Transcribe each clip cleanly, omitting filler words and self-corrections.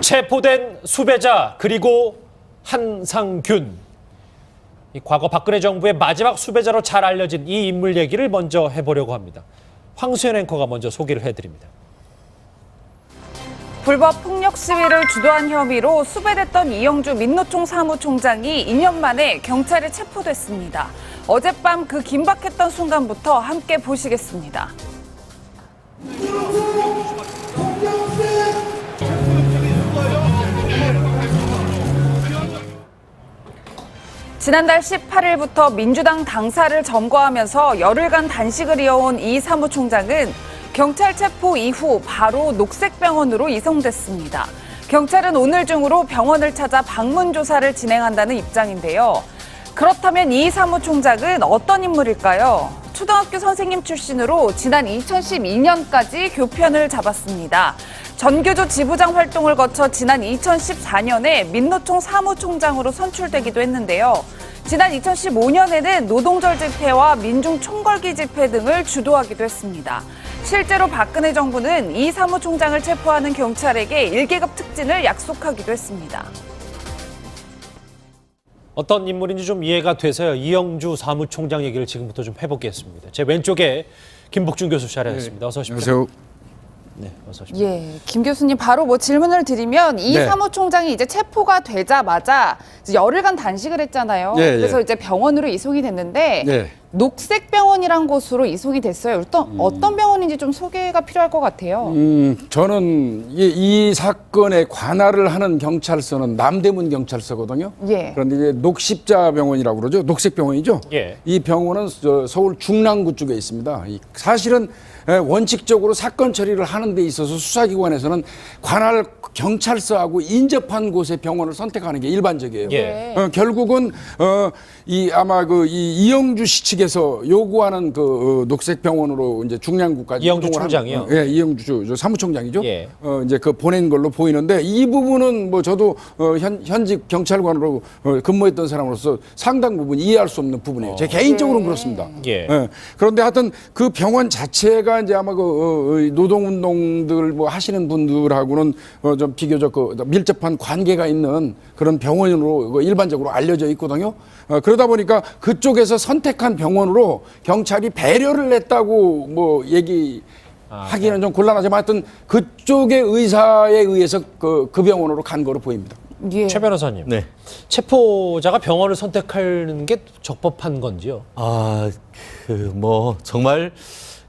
체포된 수배자 그리고 한상균. 과거 박근혜 정부의 마지막 수배자로 잘 알려진 이 인물 얘기를 먼저 해보려고 합니다. 황수연 앵커가 먼저 소개를 해드립니다. 불법 폭력 시위를 주도한 혐의로 수배됐던 이영주 민노총 사무총장이 2년 만에 경찰에 체포됐습니다. 어젯밤 그 긴박했던 순간부터 함께 보시겠습니다. 지난달 18일부터 민주당 당사를 점거하면서 열흘간 단식을 이어온 이 사무총장은 경찰 체포 이후 바로 녹색병원으로 이송됐습니다. 경찰은 오늘 중으로 병원을 찾아 방문 조사를 진행한다는 입장인데요. 그렇다면 이 사무총장은 어떤 인물일까요? 초등학교 선생님 출신으로 지난 2012년까지 교편을 잡았습니다. 전교조 지부장 활동을 거쳐 지난 2014년에 민노총 사무총장으로 선출되기도 했는데요. 지난 2015년에는 노동절 집회와 민중 총궐기 집회 등을 주도하기도 했습니다. 실제로 박근혜 정부는 이 사무총장을 체포하는 경찰에게 1계급 특진을 약속하기도 했습니다. 어떤 인물인지 좀 이해가 돼서요. 이영주 사무총장 얘기를 지금부터 좀 해보겠습니다. 제 왼쪽에 김복준 교수 자리하셨습니다. 어서 오십시오. 안녕하세요. 네, 어서 오십시오. 예, 김 교수님 바로 질문을 드리면 이 네. 사무총장이 이제 체포가 되자마자 이제 열흘간 단식을 했잖아요. 예, 그래서 예. 이제 병원으로 이송이 됐는데 네. 녹색병원이란 곳으로 이송이 됐어요. 일단 어떤 병원인지 좀 소개가 필요할 것 같아요. 저는 이 사건에 관할을 하는 경찰서는 남대문 경찰서거든요. 예. 그런데 이제 녹십자병원이라고 그러죠. 녹색병원이죠. 예. 이 병원은 서울 중랑구 쪽에 있습니다. 사실은 원칙적으로 사건 처리를 하는 데 있어서 수사기관에서는 관할 경찰서하고 인접한 곳의 병원을 선택하는 게 일반적이에요. 예. 결국은 아마 이 이영주 씨 측에서 요구하는 녹색병원으로 이제 중량구까지 이영주 이동을 총장이요? 예, 이영주 사무총장이죠. 예. 이제 보낸 걸로 보이는데 이 부분은 뭐 저도 현직 경찰관으로 근무했던 사람으로서 상당 부분 이해할 수 없는 부분이에요. 제 개인적으로는 그렇습니다. 예. 그런데 하여튼 그 병원 자체가 이제 아마 노동운동들 뭐 하시는 분들하고는 좀 비교적 밀접한 관계가 있는 그런 병원으로 일반적으로 알려져 있거든요. 그러다 보니까 그쪽에서 선택한 병원으로 경찰이 배려를 했다고 뭐 얘기하기는 좀 곤란하지만 하여튼 그쪽의 의사에 의해서 그 병원으로 간 거로 보입니다. 예. 최 변호사님. 네. 체포자가 병원을 선택하는 게 적법한 건지요? 정말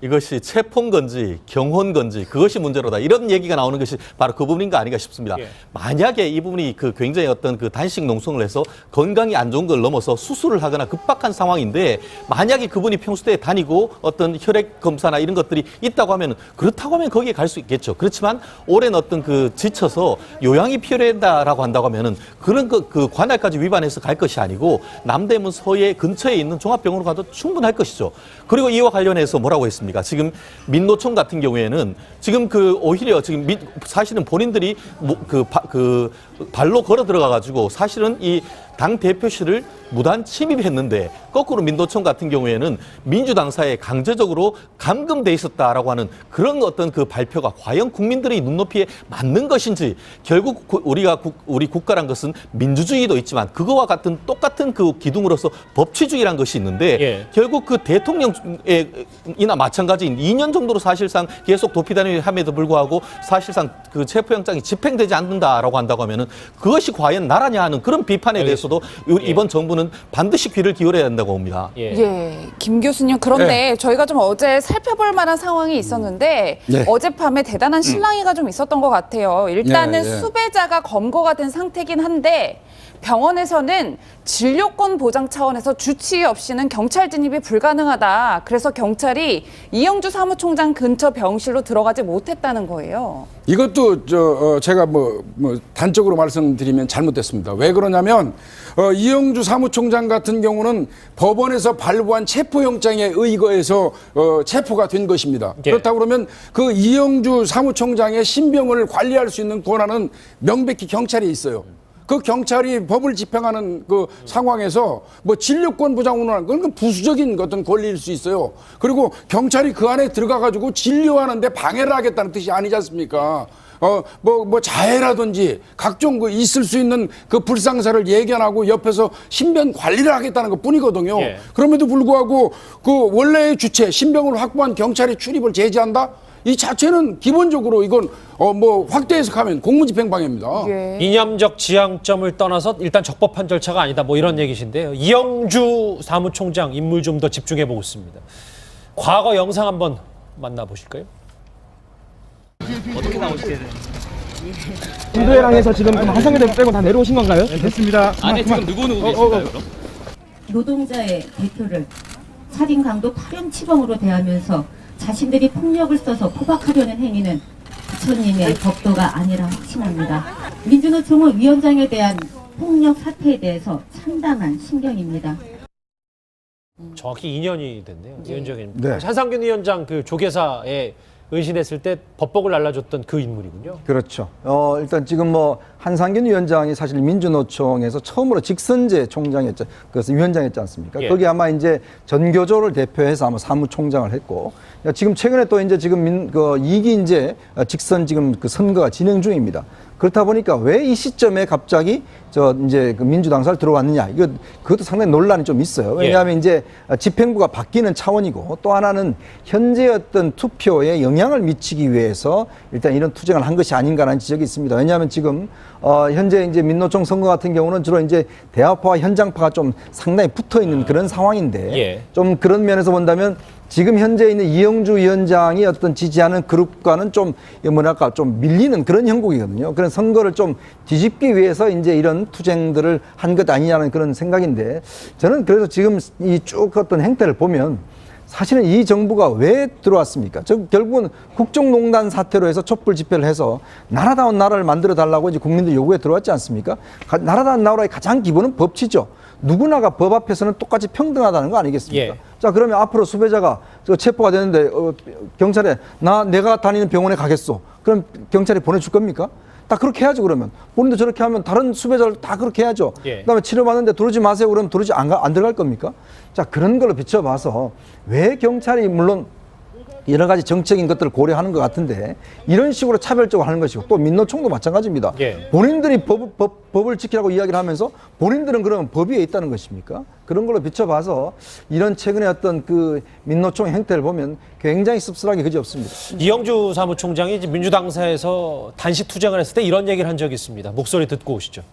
이것이 체포인 건지 경호인 건지 그것이 문제로다. 이런 얘기가 나오는 것이 바로 그 부분인가 아닌가 싶습니다. 예. 만약에 이 부분이 굉장히 어떤 단식 농성을 해서 건강이 안 좋은 걸 넘어서 수술을 하거나 급박한 상황인데 만약에 그분이 평소에 다니고 어떤 혈액 검사나 이런 것들이 있다고 하면 그렇다고 하면 거기에 갈 수 있겠죠. 그렇지만 오랜 어떤 지쳐서 요양이 필요하다라고 한다고 하면은 그런 그 관할까지 위반해서 갈 것이 아니고 남대문 서해 근처에 있는 종합병원으로 가도 충분할 것이죠. 그리고 이와 관련해서 뭐라고 했습니까? 지금 민노총 같은 경우에는 지금 오히려 지금 사실은 본인들이 발로 걸어 들어가 가지고 사실은 이 당 대표실을 무단 침입했는데 거꾸로 민노총 같은 경우에는 민주당사에 강제적으로 감금돼 있었다라고 하는 그런 어떤 발표가 과연 국민들의 눈높이에 맞는 것인지 결국 우리 국가란 것은 민주주의도 있지만 그거와 같은 똑같은 기둥으로서 법치주의란 것이 있는데 예. 결국 대통령이나 마찬가지인 2년 정도로 사실상 계속 도피다니를 함에도 불구하고 사실상 체포영장이 집행되지 않는다라고 한다고 하면은 그것이 과연 나라냐 하는 그런 비판에 대해서도 이번 정부는 반드시 귀를 기울여야 한다고 봅니다. 예, 김 교수님 그런데 저희가 좀 어제 살펴볼 만한 상황이 있었는데 어젯밤에 대단한 실랑이가 좀 있었던 것 같아요. 일단은 수배자가 검거가 된 상태긴 한데 병원에서는 진료권 보장 차원에서 주치 없이는 경찰 진입이 불가능하다. 그래서 경찰이 이영주 사무총장 근처 병실로 들어가지 못했다는 거예요. 이것도 제가 단적으로 말씀드리면 잘못됐습니다. 왜 그러냐면 이영주 사무총장 같은 경우는 법원에서 발부한 체포영장에 의거해서 체포가 된 것입니다. 예. 그렇다고 그러면 그 이영주 사무총장의 신병을 관리할 수 있는 권한은 명백히 경찰에 있어요. 그 경찰이 법을 집행하는 그 상황에서 진료권 보장을 하는 건 부수적인 어떤 권리일 수 있어요. 그리고 경찰이 그 안에 들어가 가지고 진료하는데 방해를 하겠다는 뜻이 아니지 않습니까? 뭐 자해라든지 각종 그 있을 수 있는 그 불상사를 예견하고 옆에서 신변 관리를 하겠다는 것 뿐이거든요. 예. 그럼에도 불구하고 그 원래의 주체 신병을 확보한 경찰의 출입을 제지한다? 이 자체는 기본적으로 이건 뭐 확대 해석하면 공무집행방해입니다. 예. 이념적 지향점을 떠나서 일단 적법한 절차가 아니다. 뭐 이런 얘기신데요. 이영주 사무총장 인물 좀 더 집중해 보고 있습니다. 과거 영상 한번 만나보실까요? 인도해랑에서 지금 한상규 대표 빼고 다 내려오신 건가요? 네, 됐습니다. 안에 지금 누구 계신가요, 그럼? 노동자의 대표를 살인 강도 파렴치범으로 대하면서 자신들이 폭력을 써서 포박하려는 행위는 부처님의 법도가 아니라 확신합니다. 민주노총은 위원장에 대한 폭력 사태에 대해서 참담한 심경입니다. 정확히 2년이 됐네요. 위원장님. 네. 한상균 위원장 그 조계사에 은신했을 때 법복을 날라줬던 그 인물이군요. 그렇죠. 일단 지금 뭐 한상균 위원장이 사실 민주노총에서 처음으로 직선제 총장이었죠. 그래서 위원장이었지 않습니까? 예. 거기 아마 이제 전교조를 대표해서 아마 사무총장을 했고, 지금 최근에 또 이제 지금 이기 이제 직선 지금 그 선거가 진행 중입니다. 그렇다 보니까 왜 이 시점에 갑자기 이제 그 민주당사를 들어왔느냐, 그것도 상당히 논란이 좀 있어요. 왜냐하면 이제 집행부가 바뀌는 차원이고, 또 하나는 현재 어떤 투표에 영향을 미치기 위해서 일단 이런 투쟁을 한 것이 아닌가라는 지적이 있습니다. 왜냐하면 지금 현재 이제 민노총 선거 같은 경우는 주로 이제 대화파와 현장파가 좀 상당히 붙어 있는 그런 상황인데, 예. 좀 그런 면에서 본다면 지금 현재 있는 이영주 위원장이 어떤 지지하는 그룹과는 좀 뭐랄까 좀 밀리는 그런 형국이거든요. 그런 선거를 좀 뒤집기 위해서 이제 이런 투쟁들을 한 것 아니냐는 그런 생각인데, 저는 그래서 지금 이 쭉 어떤 행태를 보면 사실은 이 정부가 왜 들어왔습니까? 결국은 국정농단 사태로 해서 촛불 집회를 해서 나라다운 나라를 만들어 달라고 이제 국민들 요구에 들어왔지 않습니까? 나라다운 나라의 가장 기본은 법치죠. 누구나가 법 앞에서는 똑같이 평등하다는 거 아니겠습니까? 예. 자, 그러면 앞으로 수배자가 체포가 되는데 경찰에 내가 다니는 병원에 가겠소. 그럼 경찰이 보내줄 겁니까? 다 그렇게 해야죠. 그러면 본인도 저렇게 하면 다른 수배자를 다 그렇게 해야죠. 예. 그다음에 치료받는데 들어오지 마세요. 그러면 들어오지 안 들어갈 겁니까? 자, 그런 걸로 비춰봐서 왜 경찰이 물론 여러 가지 정책인 것들을 고려하는 것 같은데 이런 식으로 차별적으로 하는 것이고, 또 민노총도 마찬가지입니다. 예. 본인들이 법을 지키라고 이야기를 하면서 본인들은 그러면 법 위에 있다는 것입니까? 그런 걸로 비춰봐서 이런 최근에 어떤 그 민노총 행태를 보면 굉장히 씁쓸하게 그지없습니다. 이영주 사무총장이 이제 민주당사에서 단식 투쟁을 했을 때 이런 얘기를 한 적이 있습니다. 목소리 듣고 오시죠.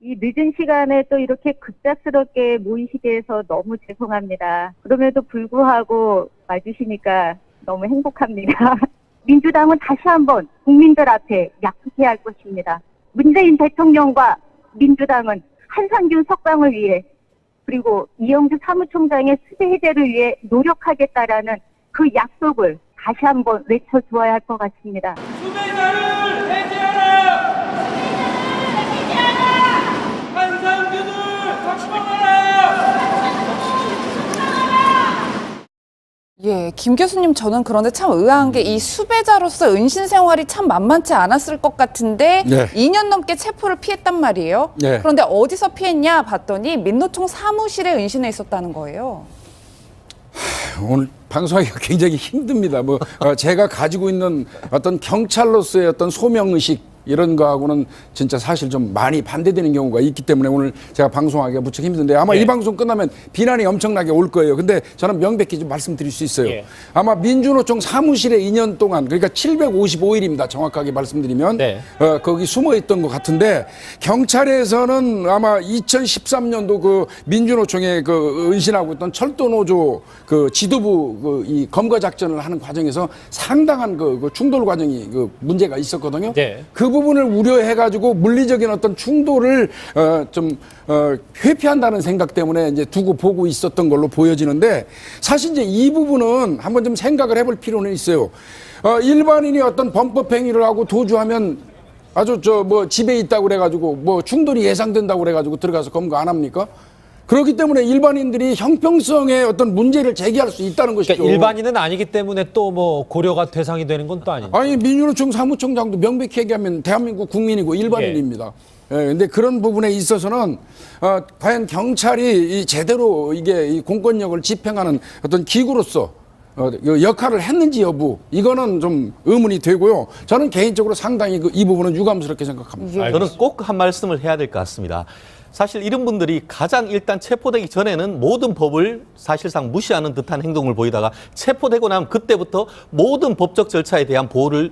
이 늦은 시간에 또 이렇게 급작스럽게 모이시게 해서 너무 죄송합니다. 그럼에도 불구하고 와주시니까 너무 행복합니다. 민주당은 다시 한번 국민들 앞에 약속해야 할 것입니다. 문재인 대통령과 민주당은 한상균 석방을 위해 그리고 이영주 사무총장의 수배 해제를 위해 노력하겠다라는 그 약속을 다시 한번 외쳐주어야 할 것 같습니다. 수배자를 해제하라! 한상균을 석방하라! 예, 김 교수님, 저는 그런데 참 의아한 게 이 수배자로서 은신 생활이 참 만만치 않았을 것 같은데 네. 2년 넘게 체포를 피했단 말이에요. 네. 그런데 어디서 피했냐 봤더니 민노총 사무실에 은신해 있었다는 거예요. 오늘 방송하기가 굉장히 힘듭니다. 제가 가지고 있는 어떤 경찰로서의 어떤 소명의식 이런 거하고는 진짜 사실 좀 많이 반대되는 경우가 있기 때문에 오늘 제가 방송하기가 무척 힘든데 아마 예. 이 방송 끝나면 비난이 엄청나게 올 거예요. 근데 저는 명백히 좀 말씀드릴 수 있어요. 예. 아마 민주노총 사무실에 2년 동안, 그러니까 755일입니다. 정확하게 말씀드리면 네. 거기 숨어 있던 것 같은데, 경찰에서는 아마 2013년도 그 민주노총에 그 은신하고 있던 철도노조 그 지도부 이 검거 작전을 하는 과정에서 상당한 그 충돌 과정이 그 문제가 있었거든요. 네. 그 부분을 우려해가지고 물리적인 어떤 충돌을 회피한다는 생각 때문에 이제 두고 보고 있었던 걸로 보여지는데, 사실 이제 이 부분은 한번 좀 생각을 해볼 필요는 있어요. 일반인이 어떤 범법 행위를 하고 도주하면 아주 집에 있다고 그래가지고 충돌이 예상된다고 그래가지고 들어가서 검거 안 합니까? 그렇기 때문에 일반인들이 형평성의 어떤 문제를 제기할 수 있다는 것이죠. 그러니까 일반인은 아니기 때문에 또 뭐 고려가 대상이 되는 건 또 아니죠. 아니, 민주노총 사무총장도 명백히 얘기하면 대한민국 국민이고 일반인입니다. 예, 근데 그런 부분에 있어서는 과연 경찰이 제대로 이게 이 공권력을 집행하는 어떤 기구로서 역할을 했는지 여부 이거는 좀 의문이 되고요. 저는 개인적으로 상당히 이 부분은 유감스럽게 생각합니다. 저는 꼭 한 말씀을 해야 될 것 같습니다. 사실 이런 분들이 가장 일단 체포되기 전에는 모든 법을 사실상 무시하는 듯한 행동을 보이다가 체포되고 나면 그때부터 모든 법적 절차에 대한 보호를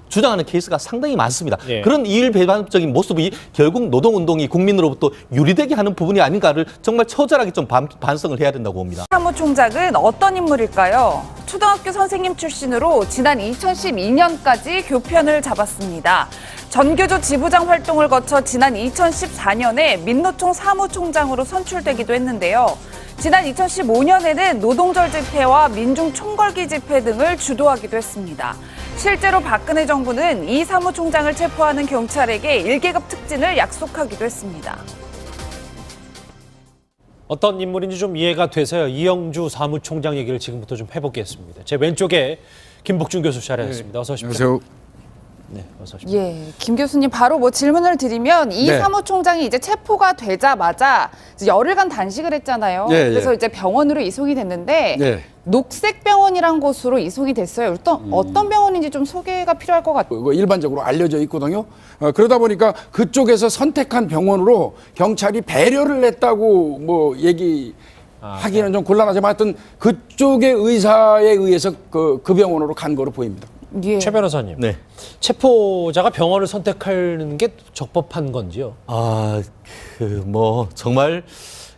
주장하는 케이스가 상당히 많습니다. 예. 그런 이율배반적인 모습이 결국 노동운동이 국민으로부터 유리되게 하는 부분이 아닌가를 정말 처절하게 좀 반성을 해야 된다고 봅니다. 사무총장은 어떤 인물일까요? 초등학교 선생님 출신으로 지난 2012년까지 교편을 잡았습니다. 전교조 지부장 활동을 거쳐 지난 2014년에 민노총 사무총장으로 선출되기도 했는데요. 지난 2015년에는 노동절 집회와 민중 총궐기 집회 등을 주도하기도 했습니다. 실제로 박근혜 정부는 이 사무총장을 체포하는 경찰에게 1계급 특진을 약속하기도 했습니다. 어떤 인물인지 좀 이해가 돼서요. 이영주 사무총장 얘기를 지금부터 좀 해보겠습니다. 제 왼쪽에 김복준 교수 자리하셨습니다. 어서 오십시오. 안녕하세요. 네, 어서 오십시오. 예, 김 교수님 바로 질문을 드리면 이 네. 사무총장이 이제 체포가 되자마자 이제 열흘간 단식을 했잖아요. 예, 예. 그래서 이제 병원으로 이송이 됐는데 네. 녹색병원이란 곳으로 이송이 됐어요. 어떤 병원인지 좀 소개가 필요할 것 같아요. 일반적으로 알려져 있거든요. 그러다 보니까 그쪽에서 선택한 병원으로 경찰이 배려를 했다고 뭐 얘기하기는 좀 곤란하지만 하여튼 그쪽의 의사에 의해서 그 병원으로 간 거로 보입니다. 예. 최 변호사님, 네. 체포자가 병원을 선택하는 게 적법한 건지요? 정말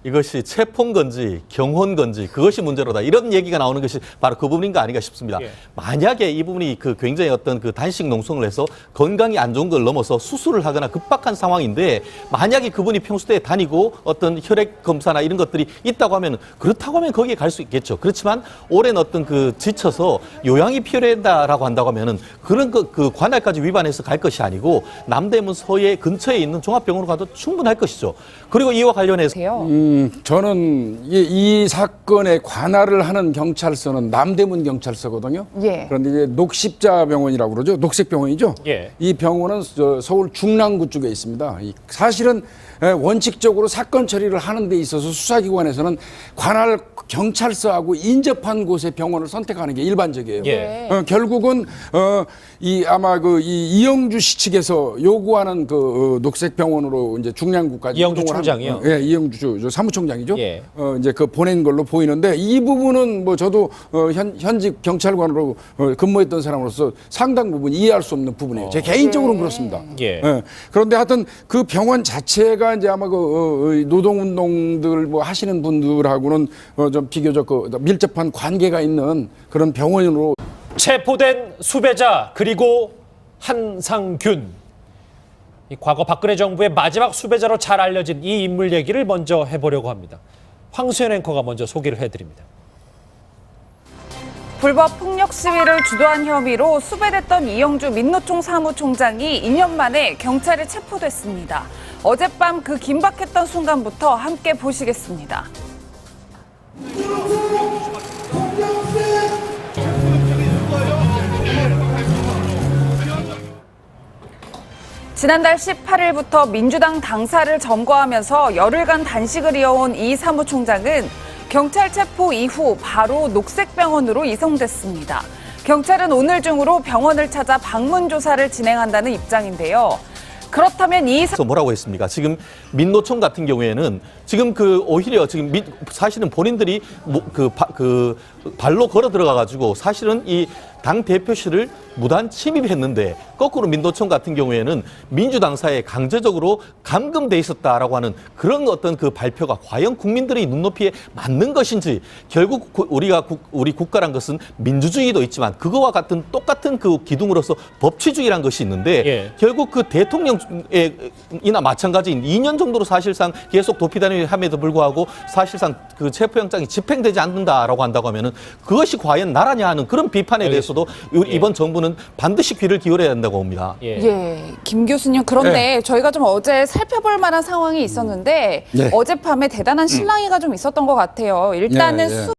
이것이 체포인 건지 경호인 건지 그것이 문제로다. 이런 얘기가 나오는 것이 바로 그 부분인가 아닌가 싶습니다. 예. 만약에 이 부분이 굉장히 어떤 단식 농성을 해서 건강이 안 좋은 걸 넘어서 수술을 하거나 급박한 상황인데 만약에 그분이 평소에 다니고 어떤 혈액 검사나 이런 것들이 있다고 하면 그렇다고 하면 거기에 갈 수 있겠죠. 그렇지만 오랜 어떤 지쳐서 요양이 필요하다라고 한다고 하면은 그런 그 관할까지 위반해서 갈 것이 아니고 남대문 서해 근처에 있는 종합병원으로 가도 충분할 것이죠. 그리고 이와 관련해서 저는 이 사건에 관할을 하는 경찰서는 남대문 경찰서거든요. 예. 그런데 이제 녹십자병원이라고 그러죠. 녹색병원이죠. 예. 이 병원은 서울 중랑구 쪽에 있습니다. 사실은 원칙적으로 사건 처리를 하는 데 있어서 수사기관에서는 관할 경찰서하고 인접한 곳에 병원을 선택하는 게 일반적이에요. 예. 결국은 아마 이영주 씨 측에서 요구하는 녹색병원으로 이제 중량구까지 이영주 이동을 총장이요? 예, 이영주 사무총장이죠. 예. 이제 보낸 걸로 보이는데 이 부분은 뭐 저도 현직 경찰관으로 근무했던 사람으로서 상당 부분 이해할 수 없는 부분이에요. 제 개인적으로는 그렇습니다. 예. 그런데 하여튼 그 병원 자체가 이제 아마 노동운동들 뭐 하시는 분들하고는 좀 비교적 밀접한 관계가 있는 그런 병원으로. 체포된 수배자 그리고 한상균. 과거 박근혜 정부의 마지막 수배자로 잘 알려진 이 인물 얘기를 먼저 해보려고 합니다. 황수연 앵커가 먼저 소개를 해드립니다. 불법 폭력 시위를 주도한 혐의로 수배됐던 이영주 민노총 사무총장이 2년 만에 경찰에 체포됐습니다. 어젯밤 그 긴박했던 순간부터 함께 보시겠습니다. 지난달 18일부터 민주당 당사를 점거하면서 열흘간 단식을 이어온 이 사무총장은 경찰 체포 이후 바로 녹색병원으로 이송됐습니다. 경찰은 오늘 중으로 병원을 찾아 방문 조사를 진행한다는 입장인데요. 그렇다면 그래서 뭐라고 했습니까? 지금 민노총 같은 경우에는 지금 오히려 지금 사실은 본인들이 발로 걸어 들어가 가지고 사실은 이 당 대표실을 무단 침입했는데 거꾸로 민노총 같은 경우에는 민주당사에 강제적으로 감금돼 있었다라고 하는 그런 어떤 발표가 과연 국민들의 눈높이에 맞는 것인지 결국 우리 국가란 것은 민주주의도 있지만 그거와 같은 똑같은 기둥으로서 법치주의란 것이 있는데 예. 결국 대통령이나 마찬가지인 2년 정도로 사실상 계속 도피다니 함에도 불구하고 사실상 체포영장이 집행되지 않는다라고 한다고 하면은 그것이 과연 나라냐 하는 그런 비판에 대해서도 이번 정부는 반드시 귀를 기울여야 한다고 봅니다. 예, 김 교수님 그런데 저희가 좀 어제 살펴볼 만한 상황이 있었는데 어젯밤에 대단한 실랑이가 좀 있었던 것 같아요. 일단은